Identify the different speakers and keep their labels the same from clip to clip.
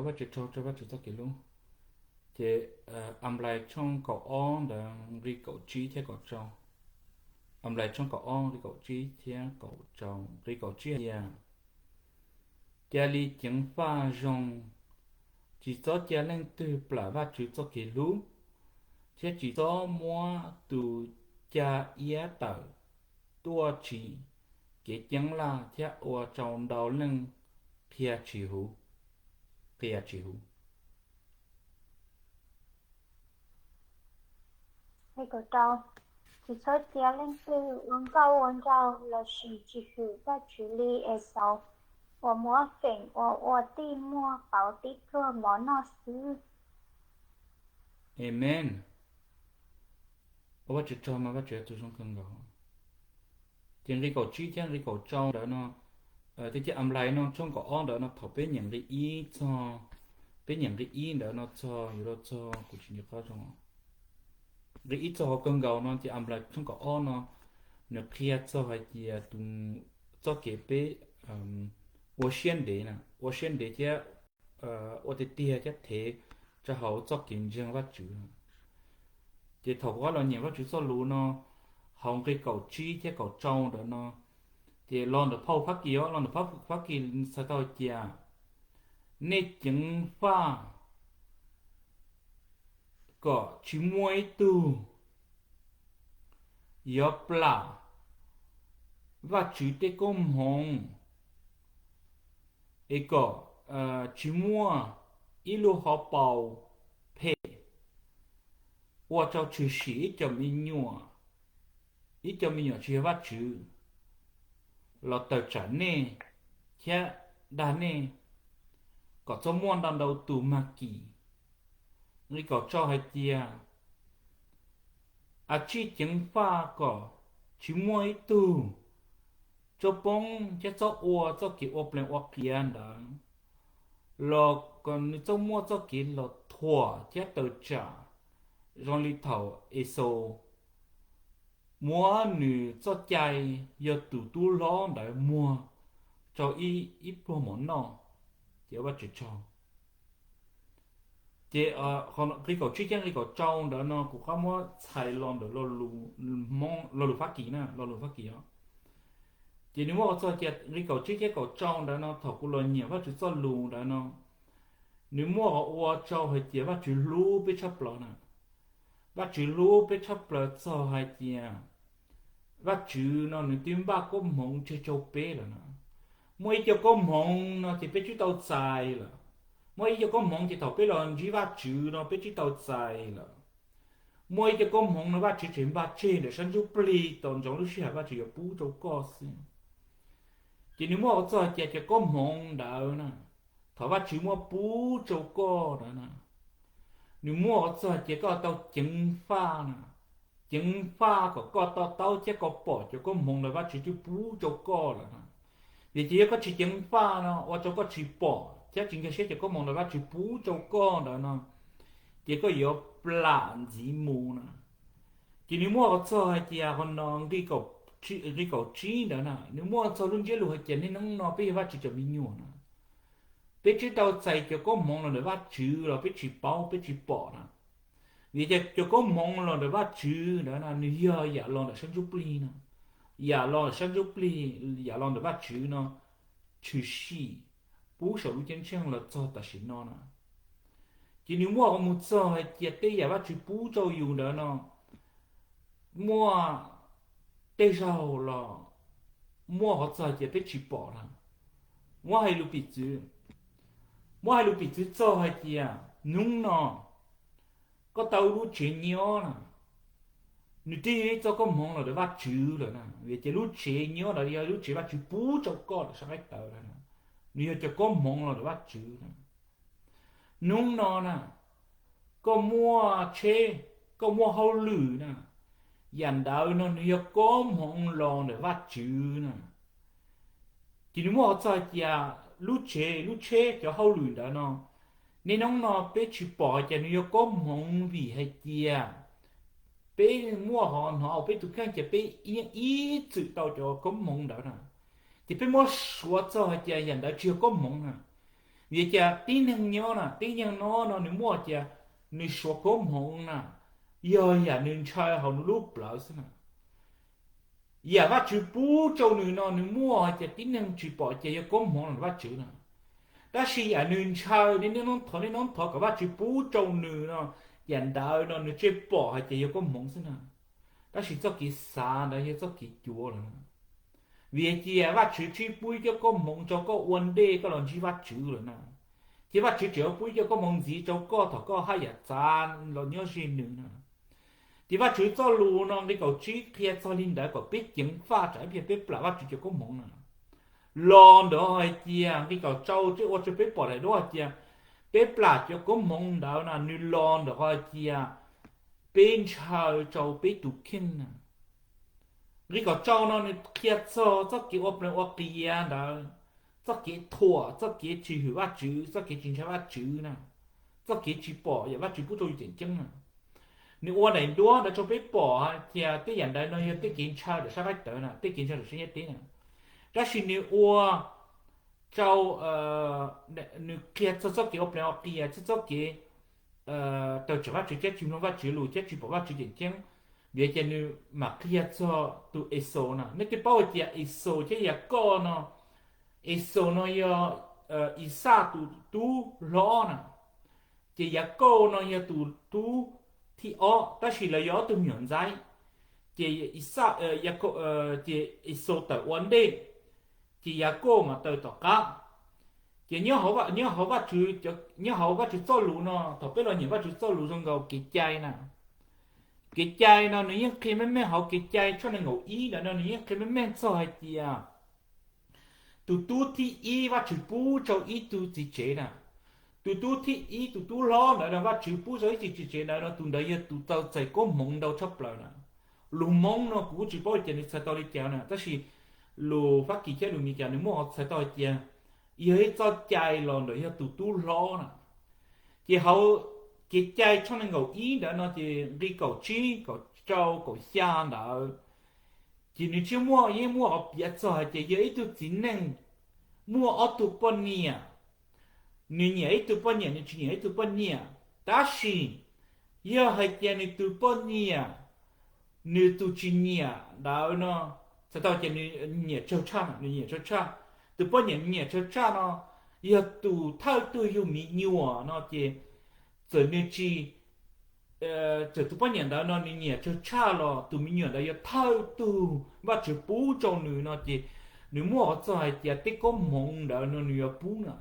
Speaker 1: ว่าจะchoว่าจะcái luôn thì âm lại trong cậu on là đi cậu trí theo cậu trong âm lại trong cậu on đi cậu trí theo cậu trong đi cậu trí à gia li tiếng pha rong chỉ cho gia lên từ bả và chỉ cho cái lú chứ chỉ cho mua từ gia yết tờ tua chỉ cái tiếng là theo ở trong đầu lên phía chỉ hú
Speaker 2: 那个招，只说家人是温高温招了是继续在处理的时候，我摸粉我地摸保地个摸那是
Speaker 1: amen và chỉ cho mà chỉ tôi trong cơn gạo tiếng đi cậu trí tiếng đi cậu trong đó nó thì cái âm lại nó trong cậu on đó nó thọ bên những cái ý cho bên những cái ý đó nó cho rồi nó cho của chị nhớ trong cái ý cho cơn gạo nó thì âm lại trong cậu on nó kia cho hay thì tung cho cái bé我先的呢我先的这我的爹这题这好做竞争vật chủ thì thầu quá là nhiều vật chủ số lú nó hồng cái cầu trí cái cầu trâu đó nó thì lon được phao phát kỳ lon được phát kỳ sao tao chia nên chứng pha có chỉ muối tu yop là và chủ tịch công hồng ấy có chỉ mua ilu họ bảo phe 我找出是一叫民谣，一叫民谣是vật chủ là tờ trả nè kia đa nè có cho muôn đàn đầu tù mà kỳ người có cho hay tia à chỉ chứng pha có chỉ mua ít tù cho bông cho ua cho kỳ ốp lên ốp kia đó là còn cho mua cho kỳ là thua cho tờ trả rồi li thầu eso mua nữ cho chạy giờ tụ tu lo để mua cho ít pro món nọ chỉ bắt chỉ cho thì còn cái cổ chicken cái cổ trâu đó nó cũng có mua xài lon để lo lù mong lo lù phát kỳ nè lo lù phát kỳ đó thì nếu mà cho cái cổ chicken cổ trâu đó nó thầu cũng lo nhiều bắt chỉ cho lù đó nó nếu mà họ mua trâu hay chỉ bắt chỉ lù bị chấp lọ nè bắt chỉ lù bị chấp lọ cho hay chỉ bắt chữ nó nửa tiếng ba có mộng chơi châu bé là nó mỗi giờ có mộng nó thì bé chú tàu dài là mỗi giờ có mộng thì tàu bé là chỉ bắt chữ nó bé chú tàu dài là mỗi giờ có mộng nó bắt chữ chuyện bắt trên để sản xuất pli tồn trong lúc xưa bắt chữ bú châu có xin chỉ nếu mà ở chỗ chỉ có mộng đạo nè thọ bắt chữ mua bú châu có đó nè nếu mà ở chỗ chỉ có tàu chứng pha nè chứng pha có tao chỉ có bỏ cho có mong là bắt chỉ bú cho có là vì chỉ có chỉ chứng pha nó hoặc cho có chỉ bỏ chứ chính cái sẽ chỉ có mong là bắt chỉ bú cho có đó nó chỉ có yếu plan gì mù nè chỉ nếu mua cho hay thì còn nó đi cầu trí đó nè nếu mua cho luôn chế luôn hay chỉ nên nó bây giờ bắt chỉ cho mình nhiều nè bây chỉ tao chạy cho có mong là bắt chữ rồi bây chỉ bao bây chỉ bỏ nè vì thế cho có mong là để bắt chữ đó là nhiều giả lo để sản xuất pli nó giả lo sản xuất pli giả lo để bắt chữ nó chữ xì bố sở trên trang là cho ta xin nó nè chỉ nếu mua một giờ hay chỉ tây giả bắt chữ bố cho dùng đó nó mua tây rau là mua họ giờ chỉ tây chỉ bỏ là mua hay lục bị chữ cho hay chỉ nung nó có tàu lú chế nhớ nè nếu tí cho có mong là để bắt chữ rồi nè vì chế lú chế nhớ là đi lú chế bắt chữ bú cho con là sao cái tàu rồi nè nếu cho có mong là để bắt chữ nè nung nó nè có mua chế có mua hậu lử nè dàn đạo nó nếu có mong là để bắt chữ nè thì nếu mà cho cha lú chế cho hậu lử đó nó nên nó bé chỉ bỏ cho nó có mong vì hay chia bé mua họ bé tụi khang chỉ bé ý tự tao cho có mong đó nè thì bé mua số cho hay chia dành đã chưa có mong nè vì cha tin nhân nhớ nè tin nhân nó nếu mua cha nếu số cốm hồn nè giờ ya nên chơi họ lúc lỡ xí nè giờ vắt chữ bú châu nó nếu mua cha tin nhân chữ bỏ cha giờ cốm hồn là vắt chữ nè đó là ya nên chơi nên nó thọ cả vắt chữ bú châu nó hiện đại nó chơi bỏ hay cha giờ cốm hồn xí nè đó là cho cái xa đó cho cái chúa rồi vì chỉ vắt chữ chữ bú cho cốm hồn cho có vấn đề có làm chỉ vắt chữ rồi nè chỉ vắt chữ chữ bú cho có mong gì cho có thọ có hay ya chán lo nhớ gì nữa nè thì vắt chữ cho lù nó cái cầu chữ kia cho linh đã có biết chứng pha trái biết là vắt chữ cho có mong nè lon đó hay chia cái cầu trâu chứ ô chứ biết bỏ lại đó chia biết là cho có mong đó là như lon đó hay chia bên chờ trâu biết tụ kinh nè cái cầu trâu nó kia cho cái ốp này ốp kia đó cho cái thua cho cái chữ hữu vắt chữ cho cái chính xác vắt chữ nè cho cái chữ bỏ vậy vắt chữ bút tôi tiền chân nè nếu ô này đua đã cho biết bỏ thì cái hiện đại nó như cái kiến trâu để sao phải tới nè cái kiến trâu được sinh nhất tí nè đó là nếu ô châu nếu kia cho cái ốp này ốp kia cho cái tàu chở vắt chữ chết chữ nó vắt chữ lùi chết chữ bỏ vắt chữ tiền chân bây giờ nếu mà kia cho tụ eso nè nếu cái bao giờ eso chứ giờ co nó eso nó yo isa tu lo nè chỉ giờ co nó yo tu thì đó là do từ nhận giải chỉ isa giờ co chỉ eso tới vấn đề chỉ giờ co mà tới tất cả chỉ nhớ họ vắt chữ nhớ họ vắt chữ cho lú nó thọ biết là nhiều vắt chữ cho lú trong cầu cái chai nè cái chai nó nếu khi mấy họ cái chai cho nên ngủ ý là nó nếu khi mấy cho hay gì à tu thì ý vắt chữ bú cho ý tu chỉ chế nè tu thì ý tu lo là vắt chữ bú cho ý chỉ chế là nó tu đấy tu tao chạy có mông đâu chấp lại nè lù mông nó cũng chỉ bảo chuyện sẽ tao đi chèo nè tức là lù phát kỳ chế lù mi chèo nếu mua sẽ tao chèo ý cho chai lon rồi tu lo nè thì họ cái chai cho nên ngầu ý đó nó thì đi cầu chi cầu trâu cầu xa đó chỉ nếu chưa mua ý mua ở biệt cho thì ý tu chính nên mua ở tu bên nia nếu nhảy ý tu bên nia nếu chỉ nhảy tu bên nia đó là giờ hay chỉ nếu tu bên nia nếu tu chỉ nia đó nó sẽ tạo cho nếu nhảy châu cha nếu nhảy châu cha tu bên nia nhảy châu cha nó giờ tu thay tu yêu mỹ nhiều à nó thì giờ nên chỉ giờ tụi bao nhiêu đó nó nhẹ cho cha lo tụi mình nhớ đó giờ thao tu và chỉ bù cho nữ nó thì nếu mua ở ngoài thì tích có mông đó nó nhớ bù nè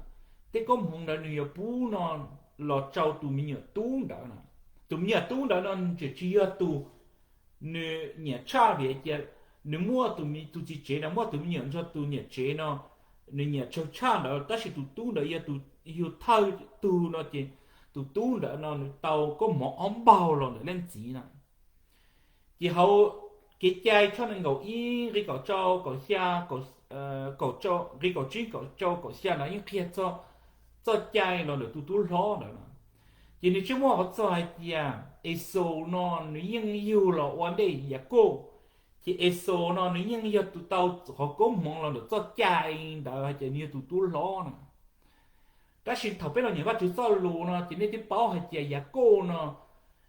Speaker 1: tích có mông đó nhớ bù nó lo cho tụi mình nhớ tu đó nè tụi mình nhớ tu đó nó chỉ nhớ tu nếu nhẹ cha về thì nếu mua tụi chỉ chế nó mua tụi mình nhớ cho tụi nhẹ chế nó nếu nhẹ cho cha đó ta chỉ tụi tu đó giờ tụi yêu thao tu nó thì tu đã nó tàu có một ống bao rồi lên chỉ nè thì hậu cái chai cho nên ngầu ý cái cậu cho cậu xa cậu cho cái cậu chỉ cậu cho cậu xa là những kia cho chai nó được tu lo nữa thì nếu chúng họ cho hay thì eso nó những yêu là vấn đề gì cô thì eso nó những yêu tu tàu họ có mong là được cho chai đó hay chỉ như tu lo nè đó là thầu biết là những vật chủ do lù nó chỉ nên tiếp bảo hay chỉ là cô nó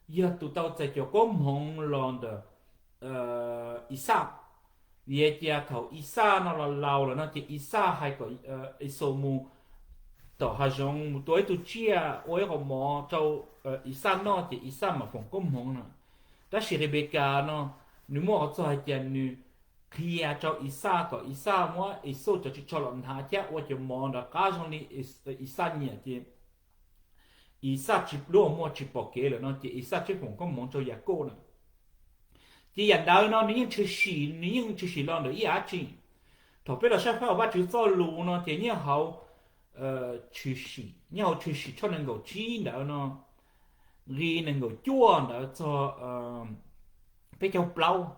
Speaker 1: giờ tụi tao sẽ cho có mong lon được isa vì chỉ thầu isa nó là lâu rồi nó chỉ isa hay có số mu tao hay dùng một tuổi tụi chia ôi họ mò châu isa nó chỉ isa mà phòng có mong nè đó là Rebecca nó nếu mà họ cho hay chỉ như khi cho isa có isa mua iso cho lợn hà chứ và cho món đó cá trong này isa nhỉ thì isa chỉ luôn mua chỉ bỏ kế rồi nó chỉ isa chỉ cũng có món cho nhà cô nè thì hiện đại nó những chữ sĩ lo được ý á chị thọ biết là sao phải bắt chữ cho lù nó thì như hậu chữ sĩ cho nên gọi chi đó nó ghi nên gọi chua đó cho biết cho plau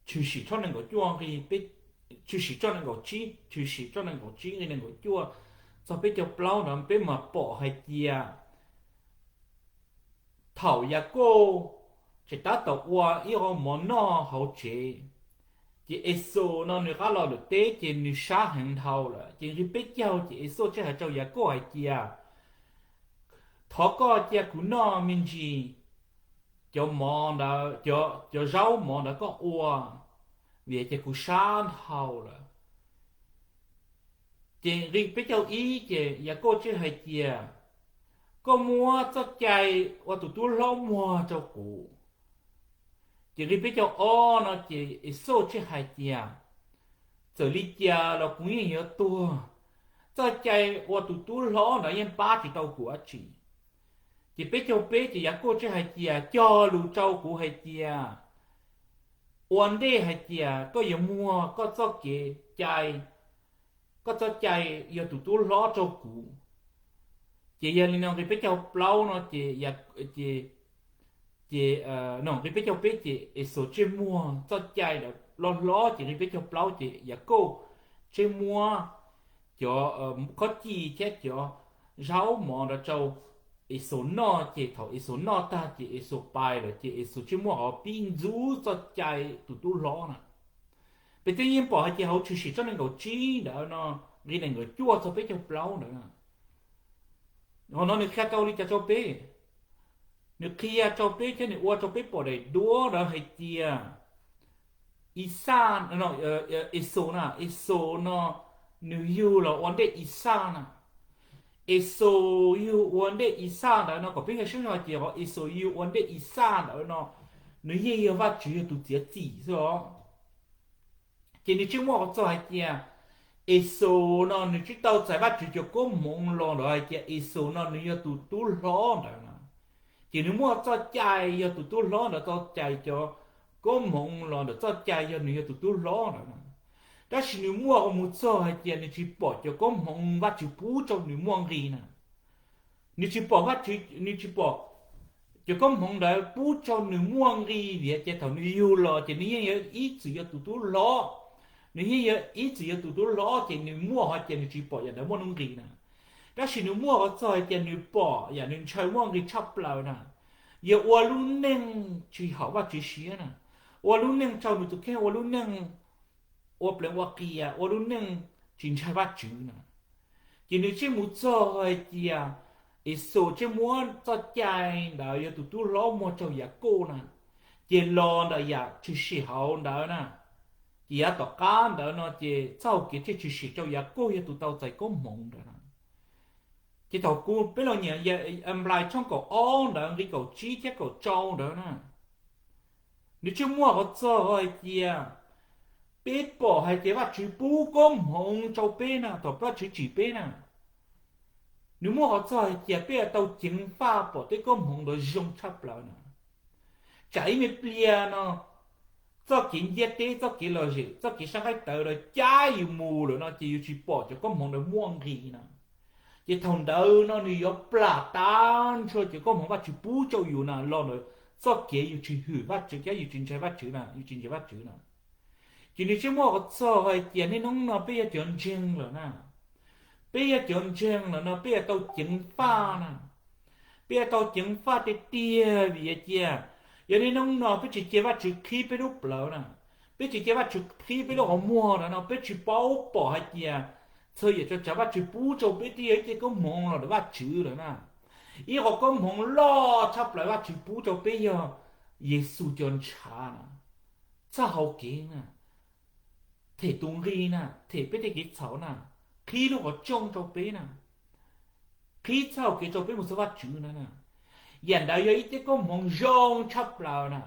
Speaker 1: chữ sĩ cho nên gọi chua thì biết chữ sĩ cho nên gọi chi chữ sĩ cho nên gọi chi nên gọi chua cho biết cho plau đó biết mà bỏ hay chia thầu nhà cô chỉ ta tàu qua yêu món nó hậu chế chỉ eso nó người khác lo được tế chỉ người xa hàng thầu là chỉ người biết nhau chỉ eso chứ hay châu giá có ai kia thọ có kia cũng nó mình gì cho mòn đã cho rau mòn đã có ua vì chỉ cũng xa thầu là chỉ người biết nhau ý chỉ giá có chứ hay kia có mua cho chạy và tụi tôi lo mua cho cụ chỉ người biết nhau o nó chỉ eso chứ hay kia giờ lý chia là cũng như nhiều tua cho chạy và tụi tôi lo nó yên ba chỉ tàu của chỉ biết cho biết chỉ có chứ hay chia cho lũ trâu của hay chia ổn định hay chia có nhiều mua có cho cái chạy có cho chạy giờ tụi tôi lo cho cụ chỉ giờ nên cái biết cho plau nó chỉ nó cái biết cho biết chỉ số trên mua cho chạy là lo chỉ biết cho plau chỉ giờ cô trên mua cho có chi chết cho rau mò đó trâu số nó chỉ thầu số nó ta chỉ số bài rồi chỉ số trên mua họ pin rú cho chạy tụi tôi lo nè bây giờ yên bỏ chỉ họ chỉ sử cho nên cái chi đó nó đi nên người chua cho biết cho plau nữa nó nói khác câu đi cho bé nếu kia cho bé thế này qua cho bé bỏ để đua đó hay chia isan nó iso nó nếu yêu là vấn đề isan à iso yêu vấn đề isan đó nó có biết cái sinh hoạt gì họ iso yêu vấn đề isan đó nó nếu yêu và chủ yếu tụi chỉ rồi chỉ nếu chúng ta cho hay chia iso nó nếu chúng ta giải bắt chủ có mong lo đó hay chia iso nó nếu tụi tôi lo đó chỉ nếu mua cho chạy giờ tụi tôi lo là cho chạy cho có mong lo là cho chạy giờ nếu tụi tôi lo đó đó chỉ nếu mua một số hay tiền nếu chỉ bỏ cho có mong bắt chỉ bù cho nếu mua gì nè nếu chỉ bỏ bắt nếu chỉ bỏ cho có mong đó bù cho nếu mua gì vậy cho thằng nếu yêu lo thì nếu ít chỉ cho tụi tôi lo nếu ít chỉ cho tụi tôi lo thì nếu mua hay tiền nếu chỉ bỏ giờ đó mua nông gì nè đó chỉ nếu mua có cho tiền nếu bỏ giờ nếu chơi mua gì chấp lại nè giờ qua luôn nên chỉ học và chỉ xía nè qua luôn nên cho tụi cái qua luôn nên qua bên qua kia qua luôn nên chỉ chơi và chữ nè chỉ nếu chỉ muốn cho hay kia ít số chỉ muốn cho chạy đó giờ tụi tôi lo mua cho nhà cô nè chỉ lo đó giờ chỉ xí hậu đó nè chỉ ở tộc cá đó nó chỉ sau cái chỉ xí cho nhà cô giờ tụi tao chạy có mộng đó chỉ thầu cô biết là nhiều giờ lại trong cổ ôn đó cái cổ chi tiết cổ trâu đó nè nếu chưa mua có cho rồi kia biết bỏ hay cái bắt chữ bú có mộng trâu bên nè thầu bắt chữ chỉ bên nè nếu mua có cho kia biết tàu chính pha bỏ tới có mộng rồi dùng chấp lại nè chạy mấy bia nó cho kiến giết tế cho kiến là gì cho kiến sang cái tờ rồi trái mù rồi nó chỉ bỏ cho có mộng rồi mua gì nè chỉ thằng đầu nó đi ở plà tan cho chỉ có một vài chữ bú cho yêu nè lo rồi cho kia yêu chữ hử vắt chữ cái yêu chữ trái vắt chữ nè yêu chữ trái vắt chữ nè chỉ nếu chúng mua có cho hay tiền nên nó bây giờ chọn chân rồi nè bây giờ chọn chân rồi nó bây giờ tao chỉnh pha nè bây giờ tao chỉnh pha để tia vì vậy chia giờ nên nó bây giờ chỉ vắt chữ khí bây lúc lỡ nè bây giờ chỉ vắt chữ khí bây lúc họ mua nè nó bây giờ bao bỏ hay chia所以就就把就不做俾啲嘢個網落嚟挖住啦呐，依個個網攞出嚟挖住不做俾呀，耶穌將查啦，真好勁啊！提東西呐，提俾啲幾草呐，佢都個裝做俾呐，佢草佢做俾冇所挖住啦呐，人哋有一啲個網裝出嚟呐。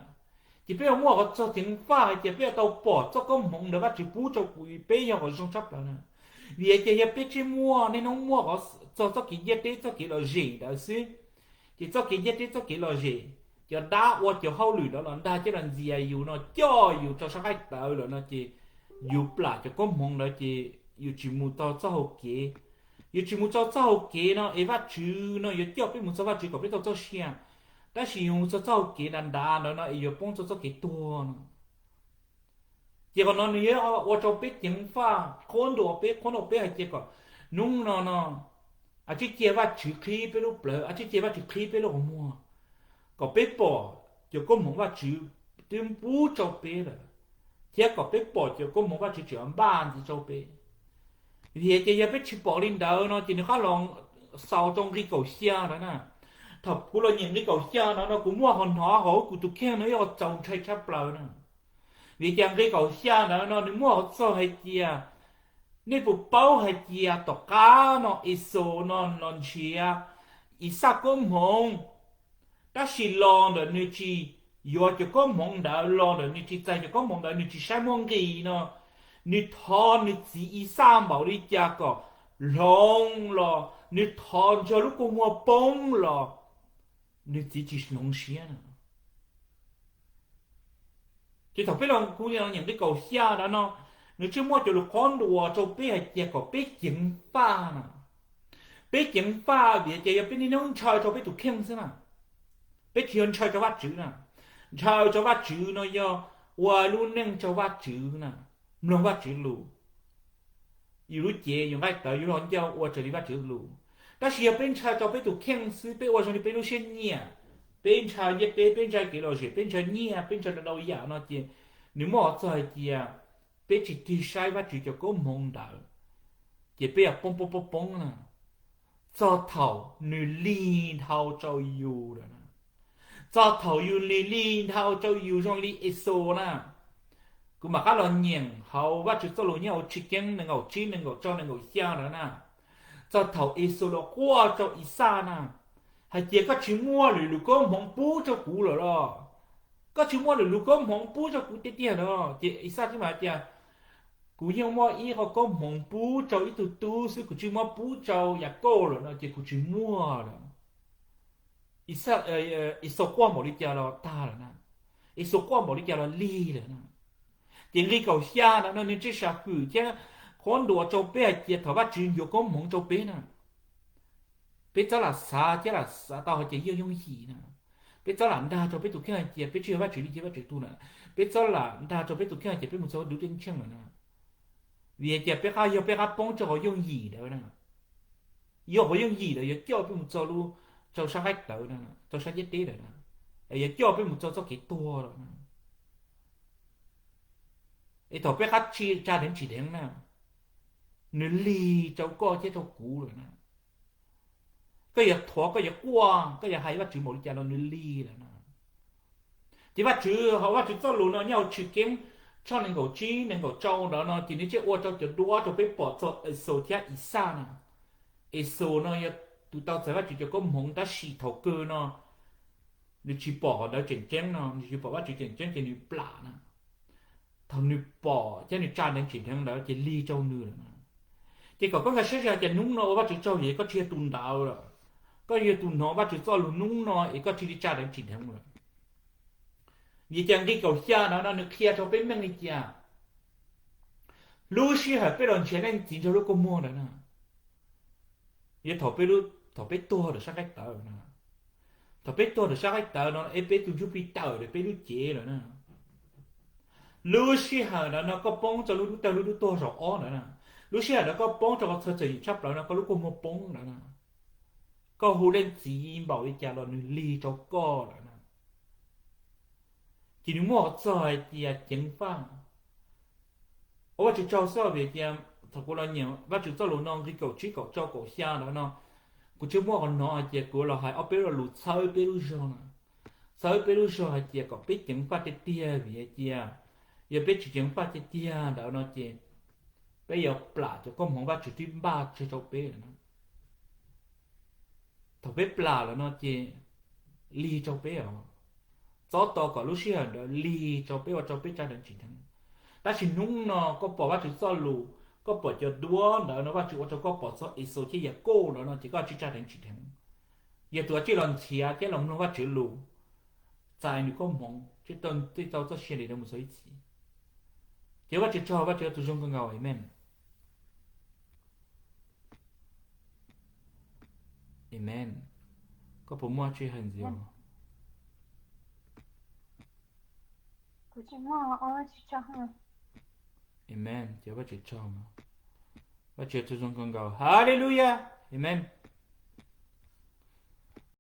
Speaker 1: chỉ biết mua có cho tiếng pha chỉ biết tàu bỏ cho có mong được bắt chỉ bù cho quỷ bé nhau có trong chấp là vì chỉ biết chỉ mua nên nó mua có cho cái gì đấy cho cái là gì đó xí chỉ cho cái gì đấy cho cái là gì cho đá hoặc cho hậu lửa đó là đá chứ làm gì yêu nó cho yêu cho sao cái tàu rồi nó chỉ yêu plà cho có mong đó chỉ mua tàu cho hậu kế yêu chỉ mua cho hậu kế nó ấy bắt chữ nó yêu cho biết mua cho bắt chữ có biết tàu cho xiang đã sử dụng cho cái đàn đá nó yêu bông cho cái tua chỉ còn nó nhớ ở trong biết tiếng pha con đồ biết hay chỉ còn nung nó chỉ chia vắt chữ khí bên lúc bự chỉ chia vắt chữ khí bên lúc mua có biết bỏ chỉ có muốn vắt chữ tiếng bú cho biết rồi chỉ có biết bỏ cho có một cái chuyện ban thì cho biết vì chỉ biết chỉ bỏ lên đầu nó chỉ nó khá lòng sau trong cái cầu xe đó nè thật cũng là những cái cầu xe nó cũng mua hòn hóa hổ của tụi kia nó yêu trồng trái chấp lời nè vì chẳng cái cầu xe nó mua sao hay chia nên bộ bao hay chia tọt cá nó iso nó chia isa cũng hông ta chỉ lo được như chỉ giờ cho có mong đã lo được như chỉ tại cho có mong đã như chỉ sai mong gì nó như thon như chỉ isa bảo đi cha có long lo như thon cho lúc cô mua bông lo như chỉ nông xía nè chỉ thằng biết lòng cũng như những cái cầu xe đó nó nếu chưa mua cho lúc con đùa cho biết hay chỉ có biết chứng pha nè biết chứng pha vì chỉ biết đi nông chơi cho biết tụi khen thế nào biết chuyện chơi cho bắt chữ nè chơi cho bắt chữ nó do qua luôn nên cho bắt chữ nè không bắt chữ luôn yêu lúc chế dùng cái tới yêu nó cho qua chơi đi bắt chữ luôn ta chỉ bên chơi cho biết tụi khen sư biết qua cho đi biết lúc xem nhỉ bên chơi nhất bên chơi cái đồ gì bên chơi nhỉ bên chơi đâu giả nó chỉ nếu mà chơi thì biết chỉ đi sai bắt chữ cho có mong đợi chỉ biết bông bông nè cho thầu nữ liên thầu cho yêu rồi cho thầu yêu liên thầu cho yêu trong li iso nè cũng mà các lần nhìn hầu bắt chước cho lối nhau chicken nè ngầu chín nè ngầu cho nè ngầu xiao nữa nè cho thầu iso lo qua cho isa nè hay chỉ có chỉ mua lười có mong bú cho cũ rồi đó có chỉ mua lười có mong bú cho cũ tiệt tiệt đó chỉ isa chứ mà tiệt cú nhiều mua ý họ có mong bú cho ít tu sư cú chỉ mua bú cho nhà cô rồi nó chỉ cú chỉ mua rồi isa isa qua một đi chơi là ta rồi nè isa qua một đi chơi là li rồi nè tiếng li cầu xa là nó nên chỉ sao cử chứ con đùa cho bé chỉ thở bắt chuyện vô có mong cho bé nè bé cho là xa chứ là xa tao họ chỉ yêu nhung gì nè bé cho là đa cho bé tụi kia chỉ bé chưa bắt chuyện đi chưa bắt chuyện tu nè bé cho là đa cho bé tụi kia chỉ bé một số đủ tiếng chân rồi nè vì chỉ bé khai yêu bé khai bông cho họ dùng gì đấy nè yêu họ dùng gì đấy cho bé một số luôn cho sang khách tới nè cho sang nhất tí rồi nè giờ cho bé một số cái tua rồi nè ấy thọ bé khách chi cha đến chỉ đến nè nó lì cháu co chứ cháu cũ rồi nè cái giờ thọ cái giờ qua cái giờ hay bắt chữ một cha nó lì rồi nè chỉ bắt chữ họ bắt chữ cho luôn nó nhau chữ kiếm cho nên cầu chi nên cầu trâu đó nó chỉ nên chơi qua cho đua cho bé bỏ cho số thiệt ít xa nè ấy số nó tụi tao sẽ bắt chữ cho có mong ta xì thầu cơ nó nếu chỉ bỏ đó chỉnh chén nó chỉ bỏ bắt chữ chỉnh chén chỉ nếu plả nè thằng nếu bỏ chứ nếu cha nên chỉnh chén đó chỉ ly trâu nữa nè chỉ có cái sẽ ra chỉ nung nó bắt chữ trâu gì có chia tuần đạo rồi có chia tuần nó bắt chữ cho luôn nung nó ấy có chia đi cha nên chỉnh chén rồi vì chẳng đi cầu xa nó được kia cho bên mình đi kia lúc xưa hay bên lần前nên chính cho lúc có mua nữa nè vậy thọ bên tua được sang cách tờ nè thọ bên tua được sang cách tờ nó em bên tụi chú bị tờ để bên lúc chế rồi nè lúc xưa hay nó có bông cho lúc tờ lúc tua rõ nữa nè lúc xưa nó có bông cho có thời gian chấp lại nó có lúc có mua bông nữa nè có hồ lên chỉ bảo đi kia là ly cho co rồi nè chỉ nếu mà chơi thì chính phang, ở chỗ cho sao về thì thật của nó nhiều, và chỗ cho luôn non cái cầu chỉ cầu cho cầu xa đó nó, của chỗ mà còn nó thì của nó hay ở bên là lụt sâu bên luôn hay thì có biết chính phang cái tia về thì, giờ biết chính phang cái tia đó nó thì, bây giờ plà cho con mong và chỗ thứ ba cho biết nó, thật biết plà là nó thì ly cho biết à cho tao có lúc xưa đó lì cho biết cha đến chỉ thằng ta chỉ nung nó có bỏ vào chữ sao lù có bỏ cho đua đó nó vào chữ cho có bỏ cho ít số chỉ cô đó nó chỉ có chữ cha đến chỉ thằng giờ tụi chỉ làm chia cái lòng nó vào chữ lù tại nó có mong chỉ tao cho xem để một số ít chỉ vào chữ cho vào chữ tụi chúng con ngầu amen amen có bộ mua chơi hình gì không Amen. Chúa bắt chước cho mà. Bắt chước cho chúng con cầu. Hallelujah. Amen.